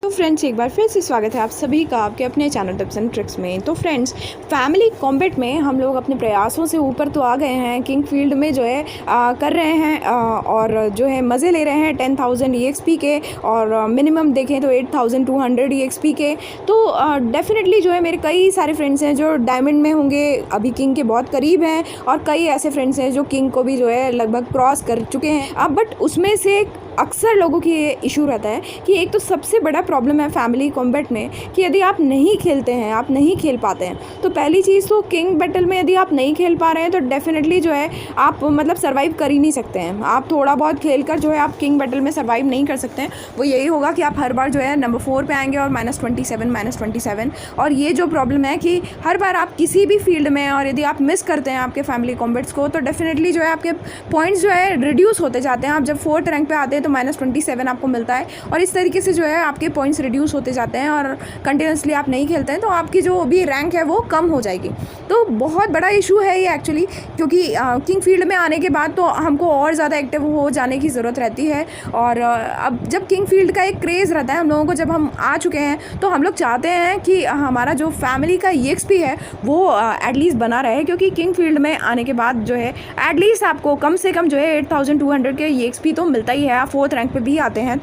तो फ्रेंड्स एक बार फिर से स्वागत है आप सभी का आपके अपने चैनल टिप्स एंड ट्रिक्स में। तो फ्रेंड्स फैमिली कॉम्बैट में हम लोग अपने प्रयासों से ऊपर तो आ गए हैं, किंग फील्ड में जो है कर रहे हैं और जो है मज़े ले रहे हैं 10,000 EXP के, और मिनिमम देखें तो 8,200 EXP के। तो डेफिनेटली जो है मेरे कई सारे फ्रेंड्स हैं जो डायमंड में होंगे, अभी किंग के बहुत करीब हैं, और कई ऐसे फ्रेंड्स हैं जो किंग को भी जो है लगभग क्रॉस कर चुके हैं। अब बट उसमें से अक्सर लोगों की ये इशू रहता है कि एक तो सबसे बड़ा प्रॉब्लम है फैमिली कॉम्बैट में कि यदि आप नहीं खेलते हैं, आप नहीं खेल पाते हैं, तो पहली चीज़ तो किंग बैटल में यदि आप नहीं खेल पा रहे हैं तो डेफिनेटली जो है आप मतलब सर्वाइव कर ही नहीं सकते हैं। आप थोड़ा बहुत खेल कर जो है आप किंग बैटल में सर्वाइव नहीं कर सकते हैं। वो यही होगा कि आप हर बार जो है नंबर 4 पे आएंगे और -27 और ये जो प्रॉब्लम है कि हर बार आप किसी भी फील्ड में, और यदि आप मिस करते हैं आपके फैमिली कॉम्बैट्स को, तो डेफिनेटली जो है आपके पॉइंट्स जो है रिड्यूस होते जाते हैं। आप जब 4th रैंक पे आते हैं तो -27 आपको मिलता है, और इस तरीके से जो है आपके पॉइंट्स रिड्यूस होते जाते हैं, और कंटिन्यूसली आप नहीं खेलते हैं तो आपकी जो भी रैंक है वो कम हो जाएगी। तो बहुत बड़ा इशू है ये एक्चुअली, क्योंकि किंग फील्ड में आने के बाद तो हमको और ज़्यादा एक्टिव हो जाने की ज़रूरत रहती है। और अब जब किंग फील्ड का एक क्रेज़ रहता है हम लोगों को, जब हम आ चुके हैं तो हम लोग चाहते हैं कि हमारा जो फैमिली का EXP है वो एटलीस्ट बना रहे, क्योंकि किंग फील्ड में आने के बाद जो है एटलीस्ट आपको कम से कम जो है 8,200 के EXP तो मिलता ही है, आप 4th रैंक पे भी आते हैं।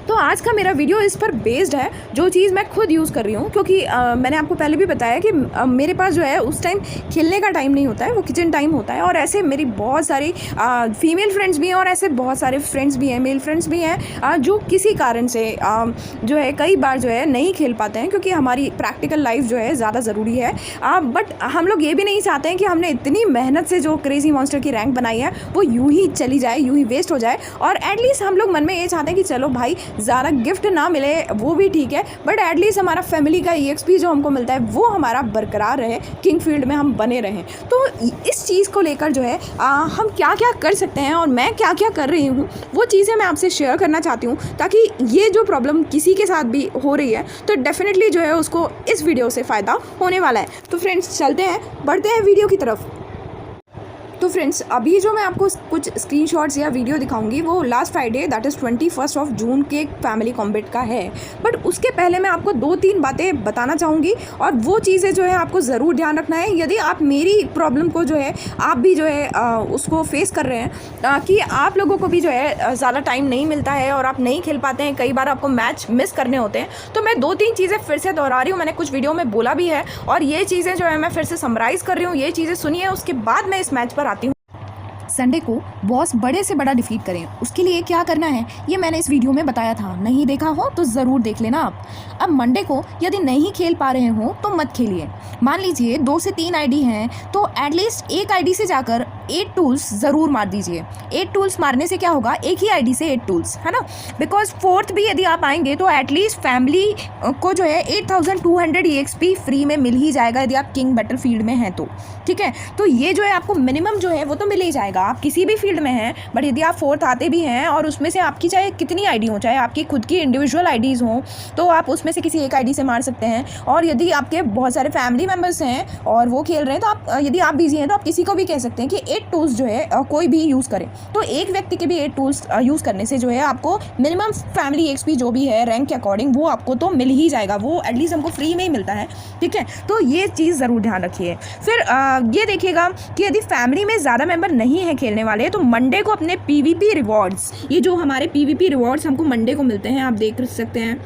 तो आज का मेरा वीडियो इस पर बेस्ड है, जो चीज़ मैं खुद यूज़ कर रही हूँ, क्योंकि मैंने आपको पहले भी बताया कि मेरे पास जो है उस टाइम खेलने का टाइम नहीं होता है, वो किचन टाइम होता है। और ऐसे मेरी बहुत सारी फीमेल फ्रेंड्स भी हैं, और ऐसे बहुत सारे फ्रेंड्स भी हैं, मेल फ्रेंड्स भी हैं, जो किसी कारण से जो है कई बार जो है नहीं खेल पाते हैं, क्योंकि हमारी प्रैक्टिकल लाइफ जो है ज़्यादा ज़रूरी है। बट हम लोग ये भी नहीं चाहते हैं कि हमने इतनी मेहनत से जो क्रेजी मॉन्स्टर की रैंक बनाई है वो यूँ ही चली जाए, यूँ ही वेस्ट हो जाए। और एटलीस्ट हम लोग मन में ये चाहते हैं कि चलो भाई ज़्यादा गिफ्ट ना मिले वो भी ठीक है, बट एटलीस्ट हमारा फैमिली का EXP जो हमको मिलता है वो हमारा बरकरार रहे, किंग फील्ड में हम बने रहें। तो इस चीज़ को लेकर जो है हम क्या क्या कर सकते हैं और मैं क्या क्या कर रही हूँ वो चीज़ें मैं आपसे शेयर करना चाहती हूँ, ताकि ये जो प्रॉब्लम किसी के साथ भी हो रही है तो डेफिनेटली जो है उसको इस वीडियो से फ़ायदा होने वाला है। तो फ्रेंड्स चलते हैं, बढ़ते हैं वीडियो की तरफ। तो फ्रेंड्स अभी जो मैं आपको कुछ स्क्रीनशॉट्स या वीडियो दिखाऊंगी वो लास्ट फ्राइडे दैट इज़ 21 जून के फैमिली कॉम्बैट का है। बट उसके पहले मैं आपको 2-3 बातें बताना चाहूँगी, और वो चीज़ें जो है आपको ज़रूर ध्यान रखना है यदि आप मेरी प्रॉब्लम को जो है आप भी जो है उसको फेस कर रहे हैं, कि आप लोगों को भी जो है ज़्यादा टाइम नहीं मिलता है और आप नहीं खेल पाते हैं, कई बार आपको मैच मिस करने होते हैं। तो मैं 2-3 चीज़ें फिर से दोहरा रही हूँ, मैंने कुछ वीडियो में बोला भी है, और ये चीज़ें जो है मैं फिर से समराइज़ कर रही हूँ। ये चीज़ें सुनिए, उसके बाद मैं इस मैच पर आती हूँ। संडे को बॉस बड़े से बड़ा डिफीट करें, उसके लिए क्या करना है ये मैंने इस वीडियो में बताया था, नहीं देखा हो तो ज़रूर देख लेना आप। अब मंडे को यदि नहीं खेल पा रहे हो तो मत खेलिए। मान लीजिए 2 से 3 आईडी हैं तो एटलीस्ट एक आईडी से जाकर 8 टूल्स ज़रूर मार दीजिए। 8 टूल्स मारने से क्या होगा, एक ही आईडी से 8 टूल्स, है ना। बिकॉज 4th भी यदि आप आएंगे तो एटलीस्ट फैमिली को जो है 8,200 EXP फ्री में मिल ही जाएगा यदि आप किंग बैटल फील्ड में हैं तो, ठीक है। तो ये जो है आपको मिनिमम जो है वो तो मिल ही जाएगा, आप किसी भी फील्ड में हैं। बट यदि आप 4th आते भी हैं और उसमें से आपकी चाहे कितनी आईडी हो, चाहे आपकी खुद की इंडिविजुअल आईडीज़ हों, तो आप उसमें से किसी एक आईडी से मार सकते हैं। और यदि आपके बहुत सारे फैमिली मेम्बर्स हैं और वो खेल रहे हैं तो आप यदि आप बिजी हैं तो आप किसी को भी कह सकते हैं कि 8 टूल्स जो है कोई भी यूज़ करे। तो एक व्यक्ति के भी 8 टूल्स यूज़ करने से जो है आपको मिनिमम फैमिली EXP जो भी है रैंक के अकॉर्डिंग वो आपको तो मिल ही जाएगा, वो एटलीस्ट हमको फ्री में ही मिलता है, ठीक है। तो ये चीज़ ज़रूर ध्यान रखिए। फिर ये देखिएगा कि यदि फैमिली में ज़्यादा मेंबर नहीं है खेलने वाले तो मंडे को अपने PVP रिवॉर्ड्स, ये जो हमारे PVP रिवॉर्ड्स हमको मंडे को मिलते हैं, आप देख सकते हैं,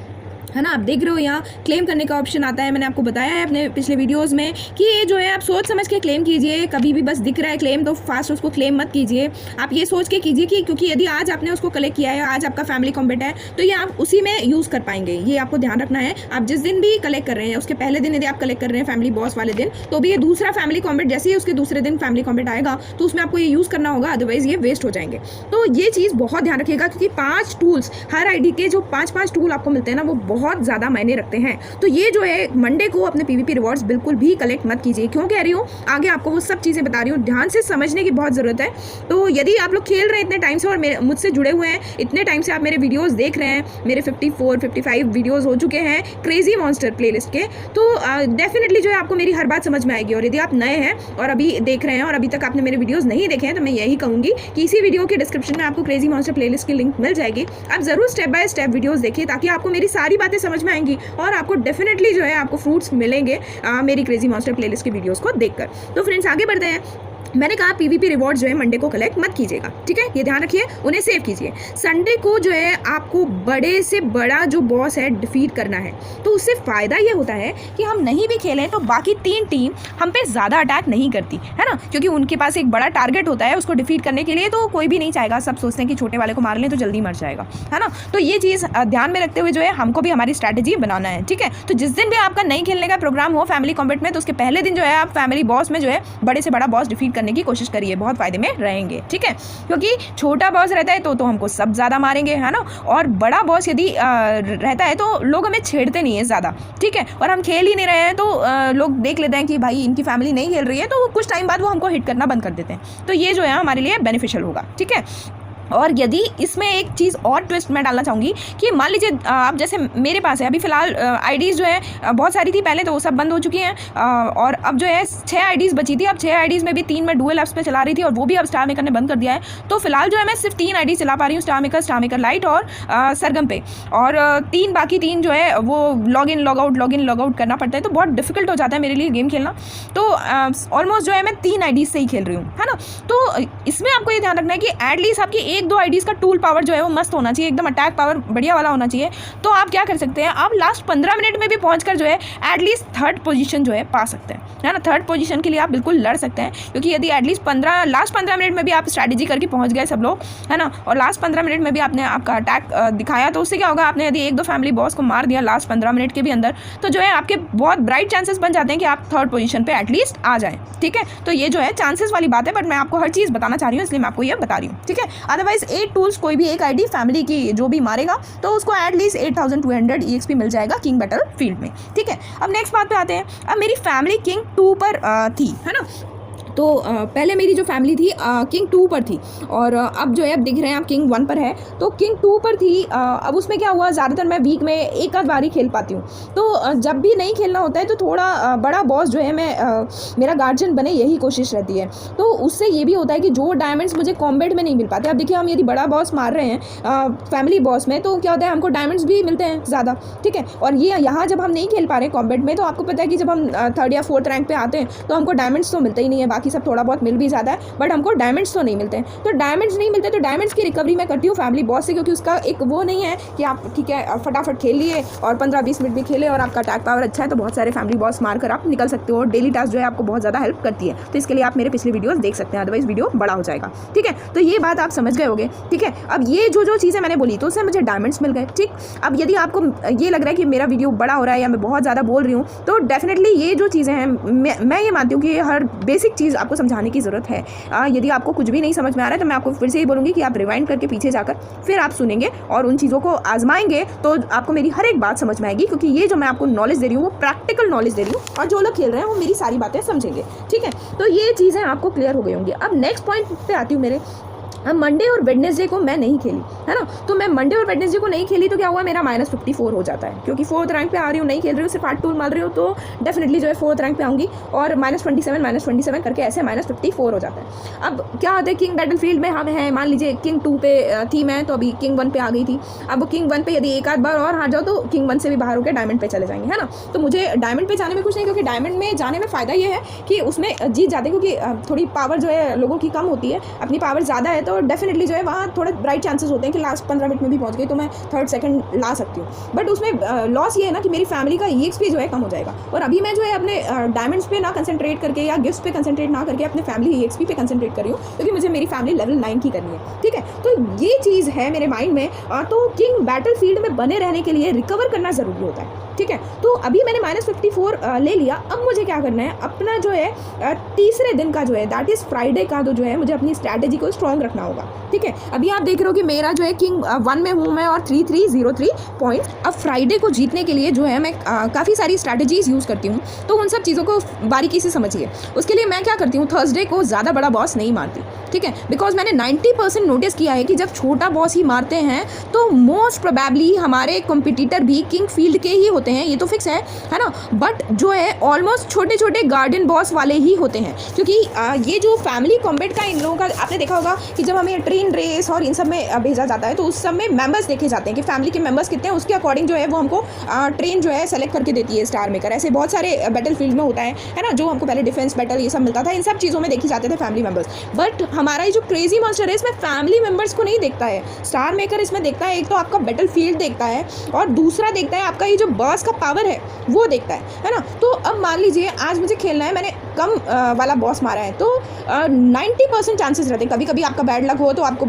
है ना। आप देख रहे हो यहाँ क्लेम करने का ऑप्शन आता है, मैंने आपको बताया है अपने पिछले वीडियोस में कि ये जो है आप सोच समझ के क्लेम कीजिए। कभी भी बस दिख रहा है क्लेम तो फास्ट उसको क्लेम मत कीजिए, आप ये सोच के कीजिए कि क्योंकि यदि आज आपने उसको कलेक्ट किया है, आज आपका फैमिली कॉम्बैट है, तो ये आप उसी में यूज़ कर पाएंगे, ये आपको ध्यान रखना है। आप जिस दिन भी कलेक्ट कर रहे हैं उसके पहले दिन यदि आप कलेक्ट कर रहे हैं फैमिली बॉस वाले दिन, तो भी ये दूसरा फैमिली कॉम्बैट जैसे ही उसके दूसरे दिन फैमिली कॉम्बैट आएगा तो उसमें आपको ये यूज़ करना होगा, अदरवाइज ये वेस्ट हो जाएंगे। तो ये चीज़ बहुत ध्यान रखिएगा, क्योंकि 5 टूल्स हर आईडी के जो 5-5 टूल आपको मिलते हैं ना वो बहुत ज़्यादा मायने रखते हैं। तो ये जो है मंडे को अपने PvP रिवॉर्ड्स बिल्कुल भी कलेक्ट मत कीजिए। क्यों कह रही हूँ, आगे आपको वो सब चीज़ें बता रही हूँ, ध्यान से समझने की बहुत ज़रूरत है। तो यदि आप लोग खेल रहे हैं इतने टाइम से और मुझसे जुड़े हुए हैं, इतने टाइम से आप मेरे वीडियोस देख रहे हैं, मेरे 54-55 वीडियोस हो चुके हैं क्रेजी मॉन्स्टर प्लेलिस्ट के, तो डेफिनेटली जो है आपको मेरी हर बात समझ में आएगी। और यदि आप नए हैं और अभी देख रहे हैं और अभी तक आपने मेरे वीडियोस नहीं देखे हैं, तो मैं यही कहूँगी कि इसी वीडियो के डिस्क्रिप्शन में आपको क्रेजी मॉन्स्टर प्लेलिस्ट की लिंक मिल जाएगी। आप ज़रूर स्टेप बाय स्टेप वीडियोस देखिए ताकि आपको मेरी सारी बातें समझ में आएंगी और आपको डेफिनेटली जो है आपको फ्रूट्स मिलेंगे मेरी क्रेजी मॉन्स्टर प्लेलिस्ट की वीडियोस को देखकर। तो फ्रेंड्स आगे बढ़ते हैं। मैंने कहा PvP रिवॉर्ड जो है मंडे को कलेक्ट मत कीजिएगा, ठीक है, ये ध्यान रखिए, उन्हें सेव कीजिए। संडे को जो है आपको बड़े से बड़ा जो बॉस है डिफीट करना है, तो उससे फ़ायदा ये होता है कि हम नहीं भी खेलें तो बाकी 3 टीम हम पे ज़्यादा अटैक नहीं करती है ना, क्योंकि उनके पास एक बड़ा टारगेट होता है उसको डिफीट करने के लिए। तो कोई भी नहीं चाहेगा, सब सोचते हैं कि छोटे वाले को मार लें तो जल्दी मर जाएगा, है ना। तो ये चीज़ ध्यान में रखते हुए जो है हमको भी हमारी स्ट्रैटेजी बनाना है, ठीक है। तो जिस दिन भी आपका नहीं खेलने का प्रोग्राम हो फैमिली कॉम्बैट में, तो उसके पहले दिन जो है आप फैमिली बॉस में जो है बड़े से बड़ा बॉस डिफीट करने की कोशिश करिए, बहुत फायदे में रहेंगे, ठीक है। क्योंकि छोटा बॉस रहता है तो हमको सब ज़्यादा मारेंगे, है ना, और बड़ा बॉस यदि रहता है तो लोग हमें छेड़ते नहीं है ज़्यादा, ठीक है। और हम खेल ही नहीं रहे हैं तो लोग देख लेते हैं कि भाई इनकी फैमिली नहीं खेल रही है, तो कुछ टाइम बाद वो हमको हिट करना बंद कर देते हैं। तो ये जो है हमारे लिए बेनिफिशियल होगा, ठीक है। और यदि इसमें एक चीज़ और ट्विस्ट मैं डालना चाहूँगी कि मान लीजिए आप जैसे मेरे पास है अभी फ़िलहाल आईडीज़ जो है बहुत सारी थी पहले, तो वो सब बंद हो चुकी हैं, और अब जो है 6 आईडीज़ बची थी। अब 6 आईडीज़ में भी 3 मैं डुअल ऐप्स पे चला रही थी और वो भी अब स्टार मेकर ने बंद कर दिया है। तो फिलहाल जो है मैं सिर्फ 3 आईडी चला पा रही हूँ, स्टार मेकर लाइट और सरगम पे, और बाकी 3 जो है वो लॉग इन लॉग आउट करना पड़ता है, तो बहुत डिफिकल्ट हो जाता है मेरे लिए गेम खेलना। तो ऑलमोस्ट जो है मैं 3 आईडीज़ से ही खेल रही हूँ, है ना। तो इसमें आपको ये ध्यान रखना है कि एटलीस्ट आपकी 1-2 आईडीज़ का टूल पावर जो है वो मस्त होना चाहिए, एकदम अटैक पावर बढ़िया वाला होना चाहिए। तो आप क्या कर सकते हैं, आप लास्ट 15 मिनट में भी पहुंचकर जो है एटलीस्ट 3rd पोजीशन जो है पा सकते हैं, है ना। 3rd पोजीशन के लिए आप बिल्कुल लड़ सकते हैं, क्योंकि यदि एटलीस्ट लास्ट 15 मिनट में भी आप स्ट्रैटेजी करके पहुंच गए सब लोग, है ना, और लास्ट 15 मिनट में भी आपने आपका अटैक दिखाया, तो उससे क्या होगा, आपने यदि 1-2 फैमिली बॉस को मार दिया लास्ट 15 मिनट के भी अंदर, तो जो है आपके बहुत ब्राइट चांसेस बन जाते हैं कि आप 3rd पोजीशन पे एटलीस्ट आ जाएं, ठीक है। तो ये जो है चांसेस वाली बात है, बट मैं आपको हर चीज़ बताना चाह रही हूँ, इसलिए मैं आपको ये बता रही हूँ, ठीक है। अदरवाइज 8 टूल्स कोई भी एक आईडी फैमिली की जो भी मारेगा तो उसको एटलीस्ट 8200 EXP मिल जाएगा किंग बैटल फील्ड में, ठीक है। अब नेक्स्ट बात पे आते हैं। अब मेरी फैमिली किंग 2 पर थी, है ना। तो पहले मेरी जो फैमिली थी किंग 2 पर थी, और अब जो है अब दिख रहे हैं आप किंग 1 पर है। तो किंग 2 पर थी, अब उसमें क्या हुआ, ज़्यादातर मैं वीक में एक आध बार ही खेल पाती हूँ। तो जब भी नहीं खेलना होता है तो थोड़ा बड़ा बॉस जो है मेरा गार्जियन बने यही कोशिश रहती है। तो उससे ये भी होता है कि जो डायमंड्स मुझे कॉम्बैट में नहीं मिल पाते, अब देखिए हम यदि बड़ा बॉस मार रहे हैं फैमिली बॉस में, तो क्या होता है हमको डायमंड्स भी मिलते हैं ज़्यादा, ठीक है। और ये यहाँ जब हम नहीं खेल पा रहे हैं कॉम्बैट में, तो आपको पता है कि जब हम 3rd या 4th रैंक पे आते हैं तो हमको डायमंड्स तो मिलते ही नहीं है, बाकी सब थोड़ा बहुत मिल भी जाता है, बट हमको डायमंड्स तो नहीं मिलते हैं। तो डायमंड्स नहीं मिलते तो डायमंड्स की रिकवरी मैं करती हूँ फैमिली बॉस से, क्योंकि उसका एक वो नहीं है कि आप ठीक है फटाफट खेल लिए और 15-20 मिनट भी खेले और आपका अटैक पावर अच्छा है तो बहुत सारे फैमिली बॉस मार कर आप निकल सकते हो। और डेली टास्क जो है आपको बहुत ज़्यादा हेल्प करती है, तो इसके लिए आप मेरे पिछले वीडियोस देख सकते हैं, अदरवाइज वीडियो बड़ा हो जाएगा, ठीक है। तो ये बात आप समझ गए होंगे, ठीक है। अब ये जो चीज़ें मैंने बोली तो उससे मुझे डायमंड्स मिल गए, ठीक। अब यदि आपको ये लग रहा है कि मेरा वीडियो बड़ा हो रहा है या मैं बहुत ज़्यादा बोल रही हूँ, तो डेफिनेटली ये जो चीज़ें हैं मैं ये मानती हूँ कि हर बेसिक चीज़ आपको समझाने की ज़रूरत है। यदि आपको कुछ भी नहीं समझ में आ रहा है तो मैं आपको फिर से ही बोलूँगी कि आप रिवाइंड करके पीछे जाकर फिर आप सुनेंगे और उन चीज़ों को आजमाएंगे, तो आपको मेरी हर एक बात समझ में आएगी, क्योंकि ये जो मैं आपको नॉलेज दे रही हूँ वो प्रैक्टिकल नॉलेज दे रही हूँ, और जो लोग खेल रहे हैं वो मेरी सारी बातें समझेंगे, ठीक है। तो ये चीज़ें आपको क्लियर हो गई होंगी। अब नेक्स्ट पॉइंट पे आती हूँ मेरे। अब मंडे और वेडनेसडे को मैं नहीं खेली, है ना। तो मैं मंडे और वेडनेसडे को नहीं खेली तो क्या हुआ, मेरा -54 हो जाता है, क्योंकि 4th रैंक पे आ रही हूँ, नहीं खेल रही हूँ, सिर्फ 8 टूल मार रही हूँ, तो डेफिनेटली जो है 4th रैंक पे आऊँगी, और -27 करके ऐसे -54 हो जाता है। अब क्या होता है, किंग बैटल फील्ड में हम हैं, मान लीजिए किंग 2 पे थी मैं, तो अभी किंग 1 पे आ गई थी। अब किंग 1 पे यदि एक आध बार और हार जाओ तो किंग 1 से भी बाहर होकर डायमंड पे चले जाएंगे, है ना। तो मुझे डायमंड पे जाने में कुछ नहीं, क्योंकि डायमंड में जाने में फ़ायदा ये है कि उसमें जीत जाते हैं, क्योंकि थोड़ी पावर जो है लोगों की कम होती है, अपनी पावर ज़्यादा है, तो डेफिनेटली जो है थोड़े ब्राइट चांसेस होते हैं कि लास्ट 15 मिनट में भी पहुंच गई तो मैं 3rd 2nd ला सकती हूँ। बट उसमें लॉस ये है ना कि मेरी फैमिली का EXP जो है कम हो जाएगा, और अभी मैं जो है अपने डायमंड्स पे ना कंसंट्रेट करके या गिफ्ट्स पे कंसंट्रेट ना करके अपने फैमिली EXP पे कंसंट्रेट कर रही हूँ, क्योंकि मुझे मेरी फैमिली लेवल 9 की करनी है, ठीक है। तो ये चीज़ है मेरे माइंड में। तो किंग बैटल फील्ड में बने रहने के लिए रिकवर करना ज़रूरी होता है, ठीक है। तो अभी मैंने -54 ले लिया। अब मुझे क्या करना है, अपना जो है तीसरे दिन का जो है दैट इज़ फ्राइडे का तो जो है मुझे अपनी स्ट्रैटेजी को स्ट्रॉन्ग रखना होगा। ठीक है, अभी आप देख रहे हो कि मेरा जो है किंग 1 में हूँ मैं और 3303 पॉइंट्स। अब फ्राइडे को जीतने के लिए जो है मैं काफ़ी सारी स्ट्रैटेजीज़ यूज़ करती हूँ, तो उन सब चीज़ों को बारीकी से समझिए। उसके लिए मैं क्या करती हूँ, थर्सडे को ज़्यादा बड़ा बॉस नहीं मारती। ठीक है, बिकॉज मैंने 90% नोटिस किया है कि जब छोटा बॉस ही मारते हैं तो मोस्ट प्रोबेबली हमारे कॉम्पिटिटर भी किंग फील्ड के ही होते हैं, ये तो फिक्स है ना। बट जो है ऑलमोस्ट छोटे छोटे गार्डन बॉस वाले ही होते हैं, क्योंकि ये जो फैमिली कॉम्बैट का इन लोगों का आपने देखा होगा कि जब हमें ट्रेन रेस और इन सब में भेजा जाता है तो उस सब में मेंबर्स देखे जाते हैं कि फैमिली के मेंबर्स कितने हैं, उसके अकॉर्डिंग जो है वो हमको ट्रेन जो है सेलेक्ट करके देती है स्टार मेकर। ऐसे बहुत सारे बैटल फील्ड में होता है ना, जो हमको पहले डिफेंस बैटल ये सब मिलता था, इन सब चीज़ों में देखी जाते थे फैमिली मेंबर्स। बट हमारा ये जो क्रेजी मास्टर है इसमें फैमिली मेंबर्स को नहीं देखता है, स्टार मेकर इसमें देखता है। एक तो आपका बैटल फील्ड देखता है और दूसरा देखता है आपका ये जो बॉस का पावर है वो देखता है ना। तो अब मान लीजिए आज मुझे खेलना है, मैंने कम वाला बॉस मारा है तो 90% चांसेस रहते हैं। कभी कभी आपका बैड लक हो तो आपको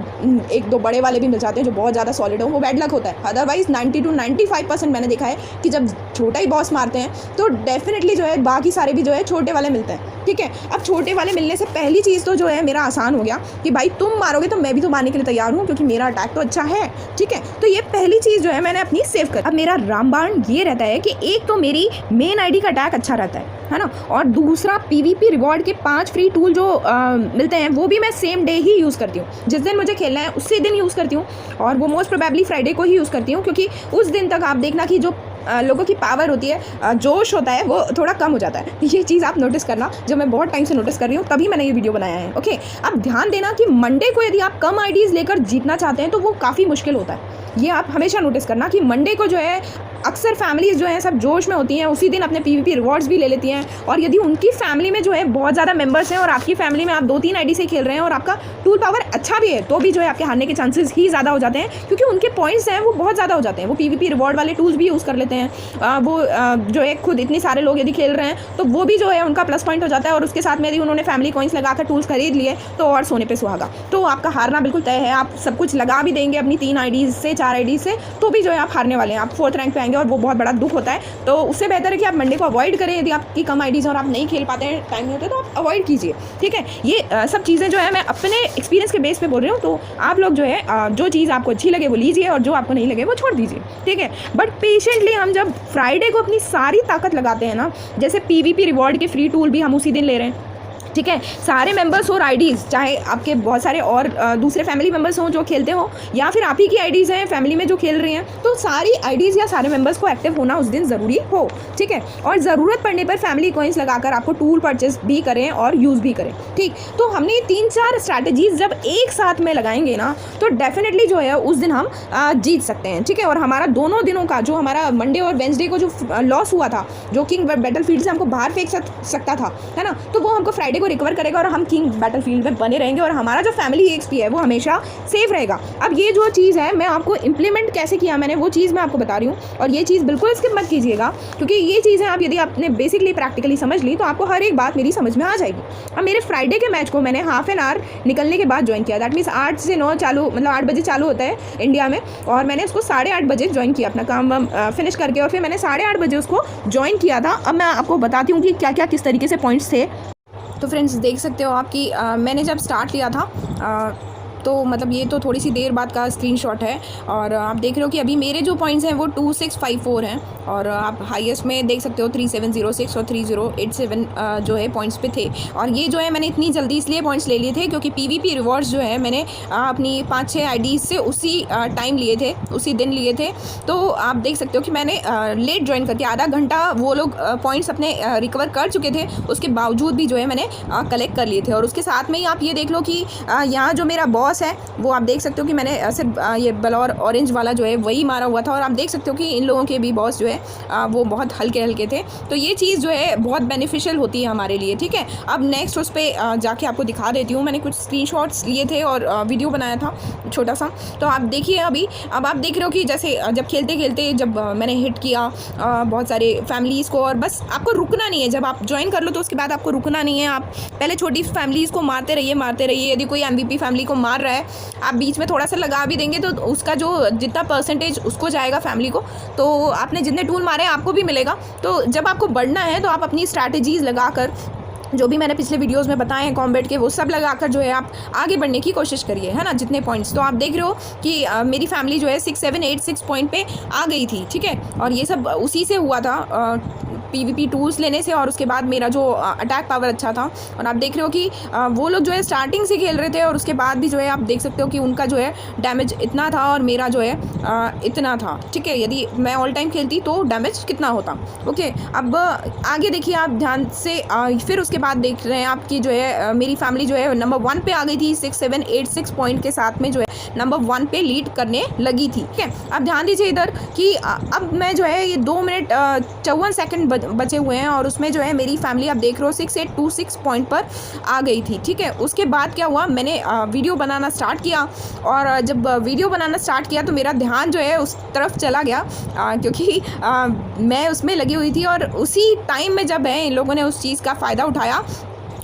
1-2 बड़े वाले भी मिल जाते हैं जो बहुत ज़्यादा सॉलिड हो, वो बैड लक होता है। अदरवाइज 90 to 95% मैंने देखा है कि जब छोटा ही बॉस मारते हैं तो डेफिनेटली जो है बाकी सारे भी जो है छोटे वाले मिलते हैं। ठीक है, अब छोटे वाले मिलने से पहली चीज़ तो जो है मेरा आसान हो गया कि भाई तुम मारोगे तो मैं भी तो मारने के लिए तैयार हूँ, क्योंकि मेरा अटैक तो अच्छा है। ठीक है, तो ये पहली चीज़ जो है मैंने अपनी सेव कर। अब मेरा रामबाण ये रहता है कि एक तो मेरी मेन आईडी का अटैक अच्छा रहता है ना, और दूसरा पीवीपी रिवॉर्ड के 5 फ्री टूल जो मिलते हैं वो भी मैं सेम डे ही यूज़ करती हूँ। जिस दिन मुझे खेलना है उसी दिन यूज़ करती हूँ, और वो मोस्ट प्रोबेबली फ्राइडे को ही यूज़ करती हूँ, क्योंकि उस दिन तक आप देखना कि जो लोगों की पावर होती है, जोश होता है, वो थोड़ा कम हो जाता है। ये चीज़ आप नोटिस करना, जो मैं बहुत टाइम से नोटिस कर रही हूँ, तभी मैंने ये वीडियो बनाया है। ओके, अब ध्यान देना कि मंडे को यदि आप कम आईडीज़ लेकर जीतना चाहते हैं तो वो काफ़ी मुश्किल होता है। ये आप हमेशा नोटिस करना कि मंडे को जो है अक्सर फैमिलीज़ जो हैं सब जोश में होती हैं, उसी दिन अपने पीवीपी रिवॉर्ड्स भी ले लेती हैं। और यदि उनकी फैमिली में जो है बहुत ज़्यादा मेंबर्स हैं और आपकी फैमिली में आप 2-3 आईडी से खेल रहे हैं और आपका टूल पावर अच्छा भी है, तो भी जो है आपके हारने के चांसेस ही ज़्यादा हो जाते हैं, क्योंकि उनके पॉइंट्स हैं वो बहुत ज़्यादा हो जाते हैं। वो पीवीपी रिवॉर्ड वाले टूल्स भी यूज़ कर लेते हैं, वो जो है खुद इतने सारे लोग यदि खेल रहे हैं तो वो भी जो है उनका प्लस पॉइंट हो जाता है। और उसके साथ में यदि उन्होंने फैमिली कॉइन्स लगाकर टूल्स खरीद लिए तो और सोने पे सुहागा, तो आपका हारना बिल्कुल तय है। आप सब कुछ लगा भी देंगे अपनी 3 आईडीज़ से 4 आईडीज़ से, तो भी जो है आप हारने वाले हैं, आप 4th रैंक पे आएंगे और वो बहुत बड़ा दुख होता है। तो उससे बेहतर है कि आप मंडे को अवॉइड करें। यदि आपकी कम आईडीज़ और आप नहीं खेल पाते हैं, टाइम नहीं होता, तो आप अवॉइड कीजिए। ठीक है, ये सब चीज़ें जो है मैं अपने एक्सपीरियंस के बेस पे बोल रही हूँ, तो आप लोग जो है जो चीज़ आपको अच्छी लगे वो लीजिए और जो आपको नहीं लगे वो छोड़ दीजिए। ठीक है, बट पेशेंटली हम जब फ्राइडे को अपनी सारी ताकत लगाते हैं ना, जैसे पीवीपी रिवॉर्ड के फ्री टूल भी हम उसी दिन ले रहे हैं। ठीक है, सारे मेंबर्स और आईडीज़, चाहे आपके बहुत सारे और दूसरे फैमिली मेंबर्स हों जो खेलते हो, या फिर आप ही की आईडीज़ हैं फैमिली में जो खेल रही हैं, तो सारी आईडीज़ या सारे मेंबर्स को एक्टिव होना उस दिन ज़रूरी हो। ठीक है, और ज़रूरत पड़ने पर फैमिली कॉइन्स लगाकर आपको टूल परचेस भी करें और यूज़ भी करें। ठीक, तो हमने 3-4 स्ट्रैटेजीज़ जब एक साथ में लगाएंगे ना तो डेफिनेटली जो है उस दिन हम जीत सकते हैं। ठीक है, और हमारा दोनों दिनों का जो हमारा मंडे और वेंसडे को जो लॉस हुआ था, जो किंग बैटल फील्ड से हमको बाहर फेंक सकता था, है ना, तो वो हमको फ्राइडे को रिकवर करेगा और हम किंग बैटलफील्ड में बने रहेंगे और हमारा जो फैमिली एक्सपी है वो हमेशा सेफ रहेगा। अब ये जो चीज़ है मैं आपको इंप्लीमेंट कैसे किया मैंने, वो चीज़ मैं आपको बता रही हूँ, और ये चीज़ बिल्कुल स्किप मत कीजिएगा, क्योंकि ये चीज़ें आप यदि आपने बेसिकली प्रैक्टिकली समझ ली तो आपको हर एक बात मेरी समझ में आ जाएगी। अब मेरे फ्राइडे के मैच को मैंने हाफ एन आवर निकलने के बाद ज्वाइन किया, दैट मीन्स 8 से 9 चालू, मतलब 8 बजे चालू होता है इंडिया में, और मैंने उसको 8:30 बजे ज्वाइन किया, अपना काम फिनिश करके, और फिर मैंने 8:30 बजे उसको ज्वाइन किया था। अब मैं आपको बताती हूँ कि क्या क्या किस तरीके से पॉइंट्स थे। तो फ्रेंड्स देख सकते हो आप कि मैंने जब स्टार्ट लिया था तो मतलब ये तो थोड़ी सी देर बाद का स्क्रीनशॉट है, और आप देख रहे हो कि अभी मेरे जो पॉइंट्स हैं वो 2654 हैं, और आप हाईएस्ट में देख सकते हो 3706 और 3087 जो है पॉइंट्स पे थे। और ये जो है मैंने इतनी जल्दी इसलिए पॉइंट्स ले लिए थे क्योंकि पीवीपी रिवॉर्ड्स जो है मैंने अपनी 5-6 आईडीज़ से उसी टाइम लिए थे, उसी दिन लिए थे। तो आप देख सकते हो कि मैंने लेट ज्वाइन करके आधा घंटा वो लोग पॉइंट्स अपने रिकवर कर चुके थे, उसके बावजूद भी जो है मैंने कलेक्ट कर लिए थे। और उसके साथ में ही आप ये देख लो कि यहाँ जो मेरा बॉस है वो आप देख सकते हो कि मैंने सिर्फ ये बलौर ऑरेंज वाला जो है वही मारा हुआ था, और आप देख सकते हो कि इन लोगों के भी बॉस जो है वो बहुत हल्के हल्के थे। तो ये चीज़ जो है बहुत बेनिफिशियल होती है हमारे लिए। ठीक है, अब नेक्स्ट उस पर जाके आपको दिखा देती हूँ। मैंने कुछ स्क्रीनशॉट्स लिए थे और वीडियो बनाया था छोटा सा, तो आप देखिए। अभी अब आप देख रहे हो कि जैसे जब खेलते खेलते जब मैंने हिट किया बहुत सारे फैमिलीज़ को, और बस आपको रुकना नहीं है, जब आप ज्वाइन कर लो तो उसके बाद आपको रुकना नहीं है। आप पहले छोटी फैमिलीज़ को मारते रहिए। यदि कोई MVP फैमिली को मार रहा है, आप बीच में थोड़ा सा लगा भी देंगे तो उसका जो जितना परसेंटेज उसको जाएगा फैमिली को, तो आपने जितने टूल मारे आपको भी मिलेगा। तो जब आपको बढ़ना है तो आप अपनी स्ट्रैटेजीज़ लगाकर जो भी मैंने पिछले वीडियोस में बताए हैं कॉम्बैट के, वो सब लगाकर जो है आप आगे बढ़ने की कोशिश करिए, है ना। जितने पॉइंट्स तो आप देख रहे हो कि मेरी फैमिली जो है 6, 7, 8, 6 पॉइंट पे आ गई थी, ठीक है। और ये सब उसी से हुआ था, PvP टूल्स लेने से, और उसके बाद मेरा जो अटैक पावर अच्छा था। और आप देख रहे हो कि वो लोग जो है स्टार्टिंग से खेल रहे थे, और उसके बाद भी जो है आप देख सकते हो कि उनका जो है डैमेज इतना था और मेरा जो है इतना था, ठीक है। यदि मैं ऑल टाइम खेलती तो डैमेज कितना होता। ओके, अब आगे देखिए आप ध्यान से। फिर उसके बाद देख रहे हैं आपकी जो है मेरी फैमिली जो है नंबर 1 पे आ गई थी, 6, 7, 8, 6 पॉइंट के साथ में जो है नंबर 1 पे लीड करने लगी थी, ठीक है। अब ध्यान दीजिए इधर कि अब मैं जो है ये 2 मिनट 54 सेकंड बचे हुए हैं, और उसमें जो है मेरी फैमिली आप देख रहे हो 6826 पॉइंट पर आ गई थी, ठीक है। उसके बाद क्या हुआ, मैंने वीडियो बनाना स्टार्ट किया, और जब वीडियो बनाना स्टार्ट किया तो मेरा ध्यान जो है उस तरफ चला गया, क्योंकि मैं उसमें लगी हुई थी। और उसी टाइम में जब है इन लोगों ने उस चीज़ का फ़ायदा उठाया,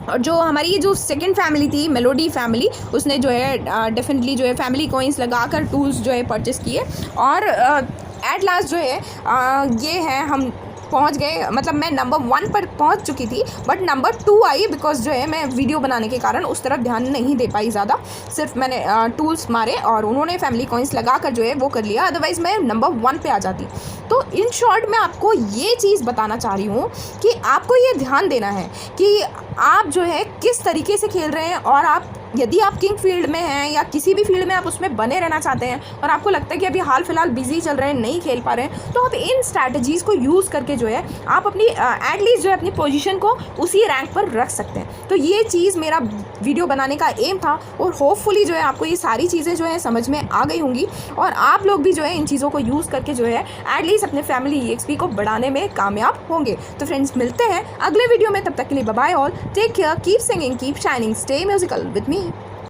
और जो हमारी जो सेकंड फैमिली थी, मेलोडी फैमिली, उसने जो है डेफिनेटली जो है फैमिली कॉइन्स लगाकर टूल्स जो है परचेस किए, और एट लास्ट जो है ये है हम पहुंच गए। मतलब मैं नंबर 1 पर पहुंच चुकी थी, बट नंबर 2 आई, बिकॉज जो है मैं वीडियो बनाने के कारण उस तरफ ध्यान नहीं दे पाई ज़्यादा। सिर्फ मैंने टूल्स मारे और उन्होंने फैमिली कॉइन्स लगा कर जो है वो कर लिया, अदरवाइज़ मैं नंबर 1 पे आ जाती। तो इन शॉर्ट मैं आपको ये चीज़ बताना चाह रही हूँ कि आपको ये ध्यान देना है कि आप जो है किस तरीके से खेल रहे हैं, और आप यदि आप किंग फील्ड में हैं या किसी भी फील्ड में आप उसमें बने रहना चाहते हैं, और आपको लगता है कि अभी हाल फिलहाल बिजी चल रहे हैं, नहीं खेल पा रहे हैं, तो आप इन स्ट्रैटेजीज़ को यूज़ करके जो है आप अपनी एटलीस्ट जो है अपनी पोजीशन को उसी रैंक पर रख सकते हैं। तो ये चीज़ मेरा वीडियो बनाने का एम था, और होपफुली जो है आपको ये सारी चीज़ें जो है समझ में आ गई होंगी, और आप लोग भी जो है इन चीज़ों को यूज़ करके जो है एटलीस्ट अपने फैमिली EXP को बढ़ाने में कामयाब होंगे। तो फ्रेंड्स, मिलते हैं अगले वीडियो में, तब तक के लिए bye bye all, take care, keep singing, keep shining, stay musical with me.